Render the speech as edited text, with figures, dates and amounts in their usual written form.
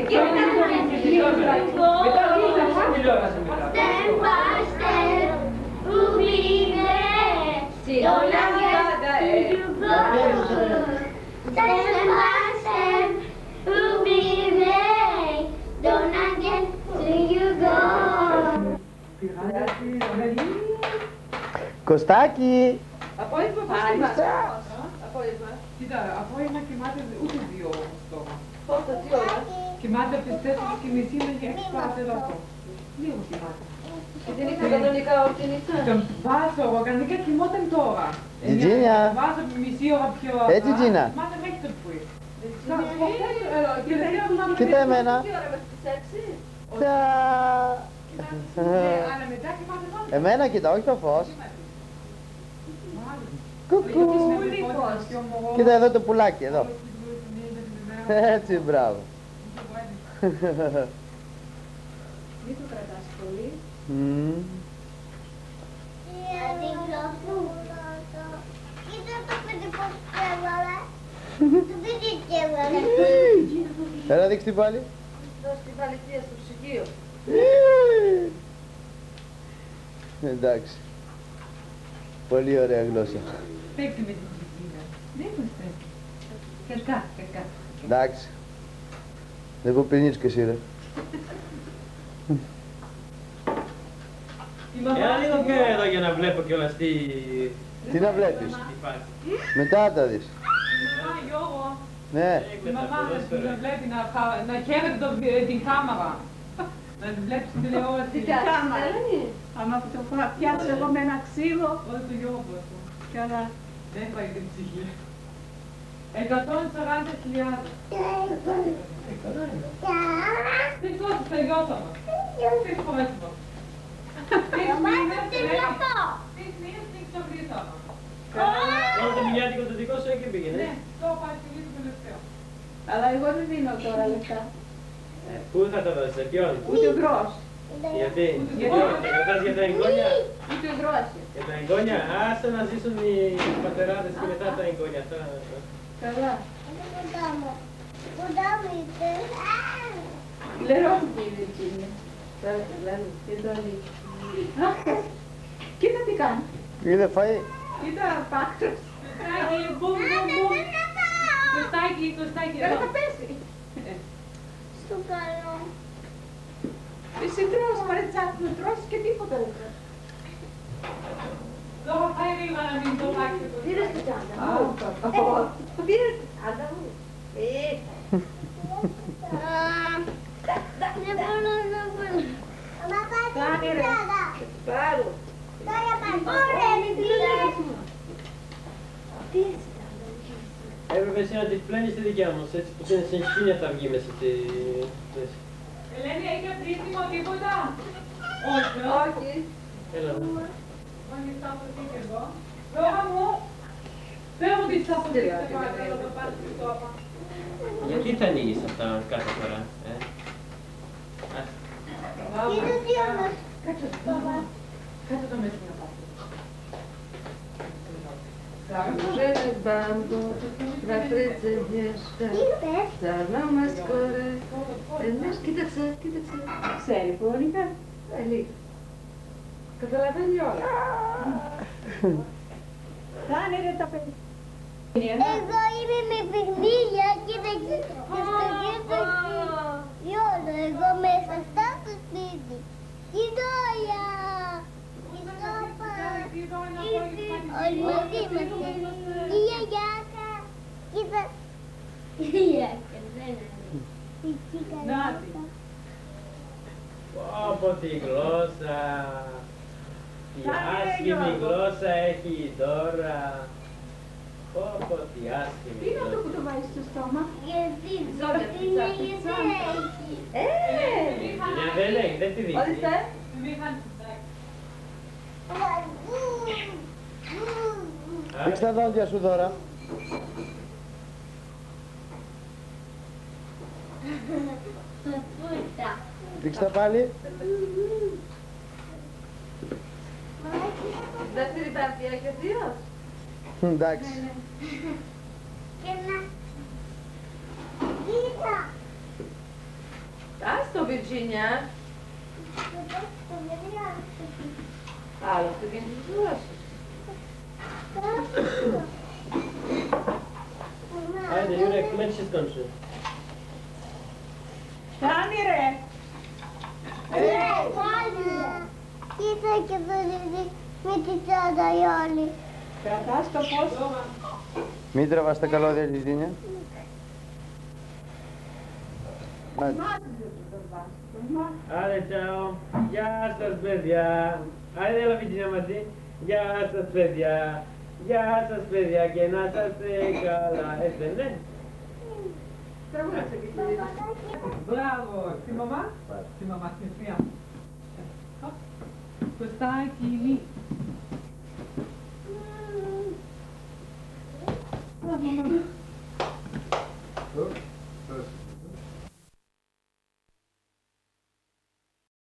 Εκεί Κωστάκι! Απόγευμα πάλι. Απόγευμα. Κοίτα, απόγευμα κοιμάται ούτε 2 ώρες τώρα. Πόσα, τι ώρα? Κοιμάται από τις 4:30 μέχρι 6 παρατέταρτο. Λίγο κοιμάται. Και την είχα κανονικά όλη την νύχτα. Τον βάζω, κανονικά κοιμόταν τώρα. Τζιτζίνια. Βάζω μισή ώρα πιο Έτσι, Τζίνα. Κοιμάται μέχρι το πρωί. Κοίτα εμένα. Τι ώρα μέχρι τις 6? Αλλά μετά κοιμάται μόνο. Εμένα κοίτα, όχι το φως. Κουκού. Κοίτα εδώ το πουλάκι, εδώ. Έτσι, μπράβο. Μην το κρατάς πολύ. Κοίτα το παιδί πώς έβαλε. Το παιδί τι έβαλε. Έλα δείξτε την πάλι. Δώσ' την παλαιτία στο ψυγείο. Εντάξει. Πολύ ωραία γλώσσα. Παίξε με την Τζιτζίνα. Δεν μου στρέφει. Κακά. Εντάξει. Δεν πω πίνεις και εσύ ρε. Έλα λίγο πιο εδώ για να βλέπω κιόλας τι... Τι να βλέπεις. τι φάση. Μετά τα δεις. Γιώργο, Ναι. η μαμά να βλέπει να χαίρεται την κάμερα. Να την βλέπεις την τηλεόραση. Τι κάμερα. Άμα το πιάσω εγώ με ένα ξύλο, Όχι το Γιώργο. καλά. Δεν πάει την ψυχή. 140.000. Τι δώσεις, τελειώσαμε. Τι φορέσαμε. Τις μήνες την ξαβρίσαμε. Όλο το μιλιάτικο το δικό σου εκεί πήγαινε. Ναι, το πάει στη λύση τελευταίο. Αλλά εγώ δεν δίνω τώρα λεφτά. Πού θα τα δώσεις, σε ποιον. Ούτε γκρός. Γιατί, τα κρατάς για τα εγγόνια. Ούτε γκρός. Για τα εγγόνια, άσε να ζήσουν οι πατεράδες και μετά τα εγγόνια. Καλά. Κοντά μου είστε. Λερώνει η Βιρτζίνια. Εδώ λέει. Κοίτα τι κάνει. Είδε φαΐ. Κοίτα πάκτρος. Μπούμ. Κωστάκι Δεν εδώ. θα πέσει. Στο καλό. Εσύ τρως μαρετσάκι, τρως και τίποτα δεν τρως. Τώρα πάει λίγο να μην το πάξει. Πήρες την τσάντα. Πήρε την τσάντα μου. Δεν μπορώ να βρω. Μα πάει την τσάντα. Πάρω. Τώρα πάει. Ωραία, μην πήρες. Έπρεπε εσύ να τη πλένεις τη δικιά μας, έτσι που είναι σε χίλια θα βγει μέσα στη θέση. Ελένη, έχει ατρίσιμο τίποτα. Όχι. Όχι. Έλα. Όχι, θα το δείτε εδώ. Τώρα μου, φέρω τη σαφωτή. Γιατί τα ανοίγεις αυτά κάθε φορά, Κοίτα τι όμως. Κάτσε το μέσα να πάω. Że bambo, na pryce mieszka, salama skore. Wiesz, κοίταξε. Ξέρει πολωνικά. Λίγο. Καταλαβαίνει όλα. Κάνε ρε τα παιδιά. Εγώ είμαι με παιχνίδια. Κοίτα εκεί. Γιώργο, εγώ μέσα στο σπίτι. Κοίτaya. Όλοι μαζί είμαστε. Η γιαγιάκα. Κοίτα. Η γιαγιάκα, Νάτι. Πω τη γλώσσα. Τι άσχημη γλώσσα έχει η Δώρα. Πω τι άσχημη Τι είναι αυτό που γλώσσα. το βάζεις στο στόμα. γιατί Ζώνια, είναι πιτσα. Μια δεν λέει, δεν τη δείχνει. Ορίστε. Δείξτε τα δόντια σου τώρα. Δείξτε τα πάλι. Δεύτερη πέμπτη έχει ο θείος. Εντάξει. Και να... Κοίτα. Virginia. Άλλο αυτοκίνητο σου δώσει. Άιντε, Γιούρεκ, μεν σε σκόνσε. Φτάνει ρε. Κοίτα και το δίδυ με τη τσάντα η όλη. Κρατάς το πόσο. Μην τραβάς τα καλώδια, Ζητίνια. Άντε, τσάω. Γεια σας, παιδιά. Άντε, έλα Βιντζίνια μαζί. Γεια σας, παιδιά. Γεια σας, παιδιά, και να είσαστε καλά. Έτσι δεν είναι? Τραγούδασε και εσύ. Μπράβο, στη μαμά. Στη μαμά, στην ευθεία μου. Κωστάκι, μη.